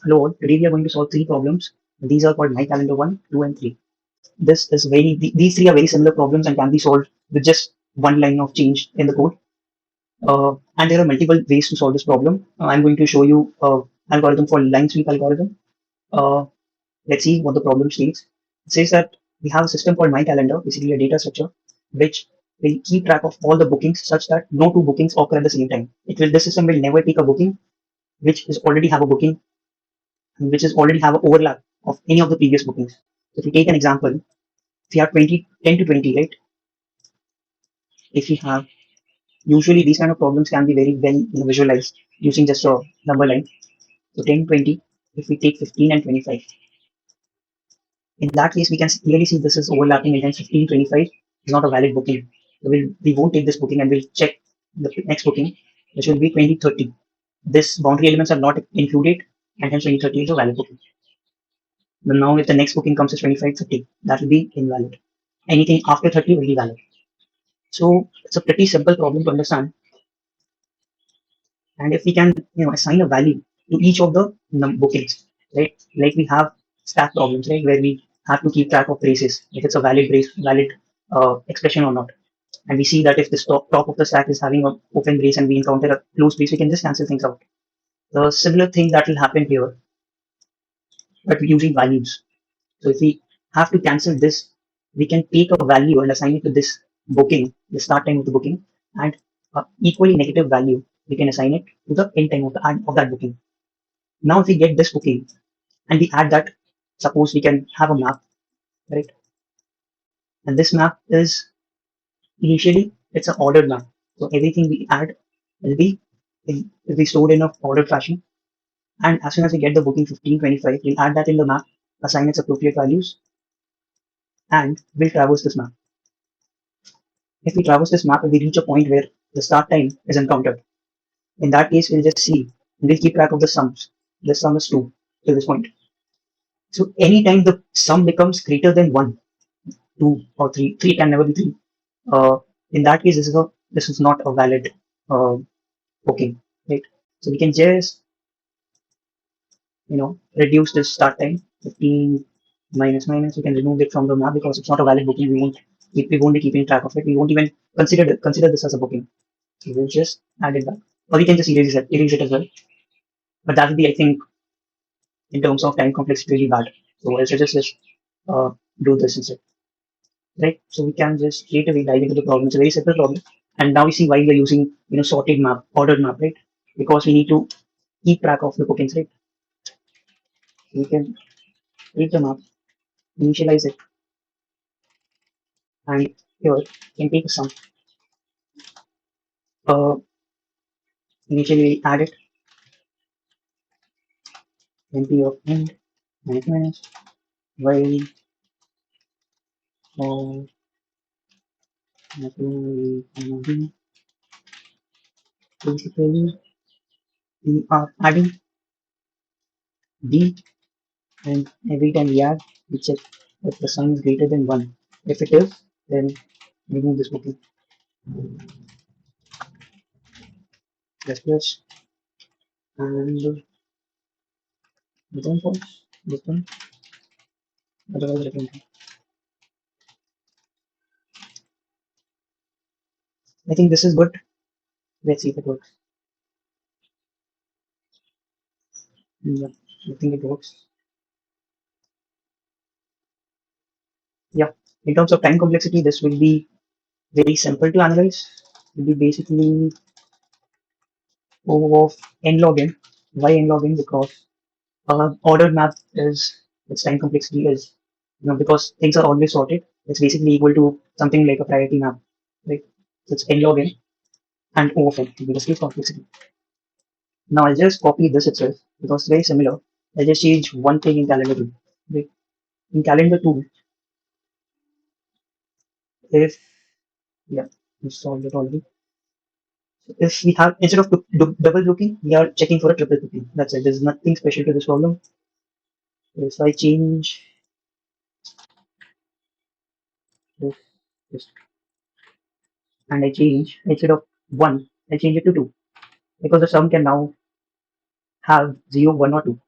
Hello all, today we are going to solve three problems. These are called My Calendar 1, 2 and 3. These three are very similar problems and can be solved with just one line of change in the code. And there are multiple ways to solve this problem. I'm going to show you algorithm called line sweep algorithm. Uh, let's see what the problem states. It says that we have a system called My Calendar, basically a data structure, which will keep track of all the bookings such that no two bookings occur at the same time. This system will never take a booking which is already have a booking which is already have an overlap of any of the previous bookings. So if we take an example, if you have 20, 10 to 20, right? If you have, usually these kind of problems can be very well visualized using just a number line. So 10, 20, if we take 15 and 25. In that case, we can clearly see this is overlapping and hence 15, 25 is not a valid booking. So we won't take this booking and we'll check the next booking, which will be 20, 30. This boundary elements are not included and hence 20, 30 is a valid booking. But now if the next booking comes as 25, 30, that will be invalid. Anything after 30 will be valid. So it's a pretty simple problem to understand. And if we can, assign a value to each of the bookings, right? Like we have stack problems, right, where we have to keep track of braces, if it's a valid expression or not. And we see that if the top of the stack is having an open brace and we encounter a closed brace, we can just cancel things out. The similar thing that will happen here, but using values. So if we have to cancel this, we can take a value and assign it to this booking, the start time of the booking, and equally negative value, we can assign it to the end time of that booking. Now, if we get this booking and we add that, suppose we can have a map, right? And this map is initially it's an ordered map. So everything we add will be stored in a ordered fashion. And as soon as we get the booking 15, 25, we'll add that in the map, assign its appropriate values, and we'll traverse this map. If we traverse this map and we reach a point where the start time is encountered, in that case, we'll just see and we'll keep track of the sums. The sum is 2 to this point. So anytime the sum becomes greater than 1, 2 or 3, 3 can never be 3. In that case, this is not a valid booking, right? So we can just reduce this start time 15 minus minus. We can remove it from the map because it's not a valid booking. We won't be keeping track of it. We won't even consider this as a booking. So we'll just add it back. Or we can just erase it as well. But that would be, I think, in terms of time complexity, really bad. So I'll just uh, do this instead. Right? So we can just straight away dive into the problem. It's a very simple problem. And now we see why we are using, sorted map, ordered map, right? Because we need to keep track of the bookings, right? We can read the map, initialize it, and here we can take a sum. Initially add it, np of end, minus minus, while for basically we are adding b, and every time we add, we check if the sum is greater than 1. If it is, then remove this booking. Plus and return false, this one, otherwise return true. I think this is good. Let's see if it works. Yeah, I think it works. Yeah, in terms of time complexity, this will be very simple to analyze. It will be basically O of n log n. Why n log n? Because ordered map is its time complexity is because things are always sorted. It's basically equal to something like a priority map, right? So it's n log n and O of n, because case complexity. Now I'll just copy this itself because it's very similar. I'll just change one thing in calendar 2. Right? In calendar 2, if yeah, we solved it already. If we have instead of double booking, we are checking for a triple booking. That's it. There's nothing special to this problem. If I change this, this and I change instead of 1, I change it to 2 because the sum can now have 0, 1 or 2.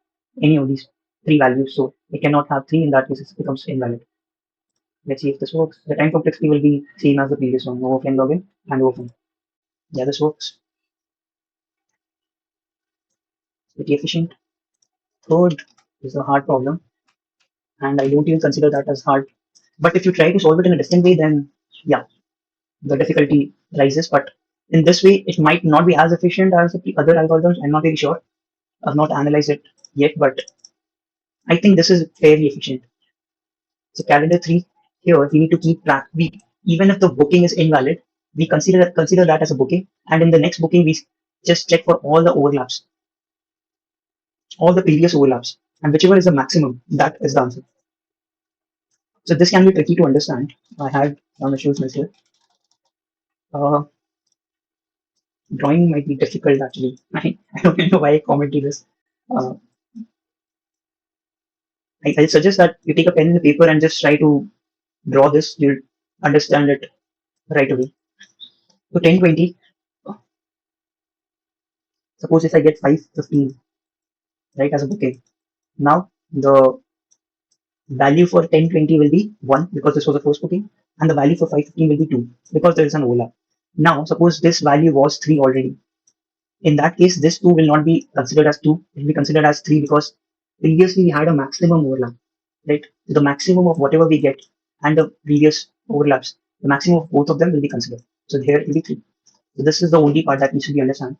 any of these three values. So it cannot have three. In that case, it becomes invalid. Let's see if this works. The time complexity will be same as the previous one, overflow login and overflow. Yeah, this works. Pretty efficient. Third is a hard problem, and I don't even consider that as hard. But if you try to solve it in a different way, then yeah, the difficulty rises. But in this way, it might not be as efficient as the other algorithms. I'm not very sure. I've not analyzed it yet, but I think this is fairly efficient. So calendar 3, here we need to keep track. We even if the booking is invalid, we consider that as a booking, and in the next booking we just check for all the overlaps, all the previous overlaps, and whichever is the maximum, that is the answer. So this can be tricky to understand. I had some issues myself. Uh, Drawing might be difficult actually. I don't know why I commented this. Uh, I suggest that you take a pen and a paper and just try to draw this. You'll understand it right away. So 1020. Suppose if I get 515, right, as a booking. Now the value for 1020 will be 1 because this was the first booking, and the value for 515 will be 2 because there is an overlap. Now suppose this value was 3 already. In that case, this 2 will not be considered as 2, it will be considered as 3 because previously we had a maximum overlap, right? The maximum of whatever we get and the previous overlaps, the maximum of both of them will be considered. So here it will be 3. So this is the only part that needs to be understood.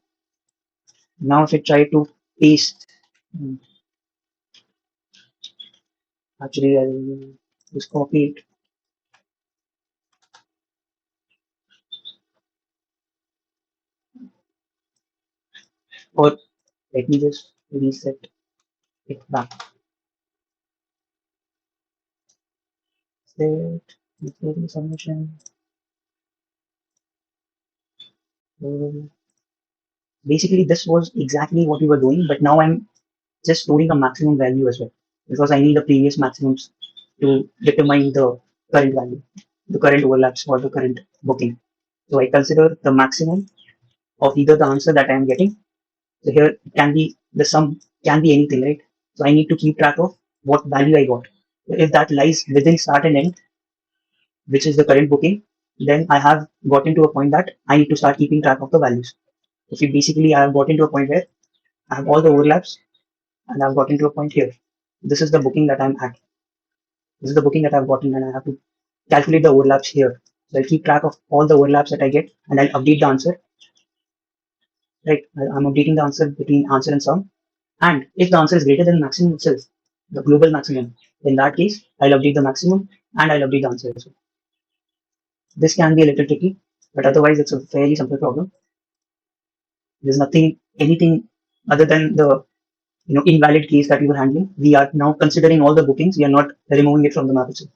Now if I try to paste, hmm, actually I'll just copy it, or let me just reset it back. Set, submission. Basically, this was exactly what we were doing, but now I'm just storing a maximum value as well because I need the previous maximums to determine the current value, the current overlaps or the current booking. So I consider the maximum of either the answer that I am getting. So here it can be the sum can be anything, right? So I need to keep track of what value I got. If that lies within start and end, which is the current booking, then I have gotten to a point that I need to start keeping track of the values. If you basically I have gotten to a point where I have all the overlaps and I've gotten to a point here. This is the booking that I'm at. This is the booking that I've gotten and I have to calculate the overlaps here. So I'll keep track of all the overlaps that I get and I'll update the answer. Right, I'm updating the answer between answer and sum. And if the answer is greater than maximum itself, the global maximum, in that case, I'll update the maximum and I'll update the answer as well. This can be a little tricky, but otherwise it's a fairly simple problem. There's nothing, anything other than the invalid case that we were handling. We are now considering all the bookings. We are not removing it from the map itself.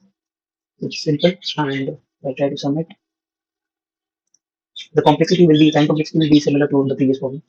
It's simple, and I try to sum it. The complexity will be time complexity will be similar to the previous problem.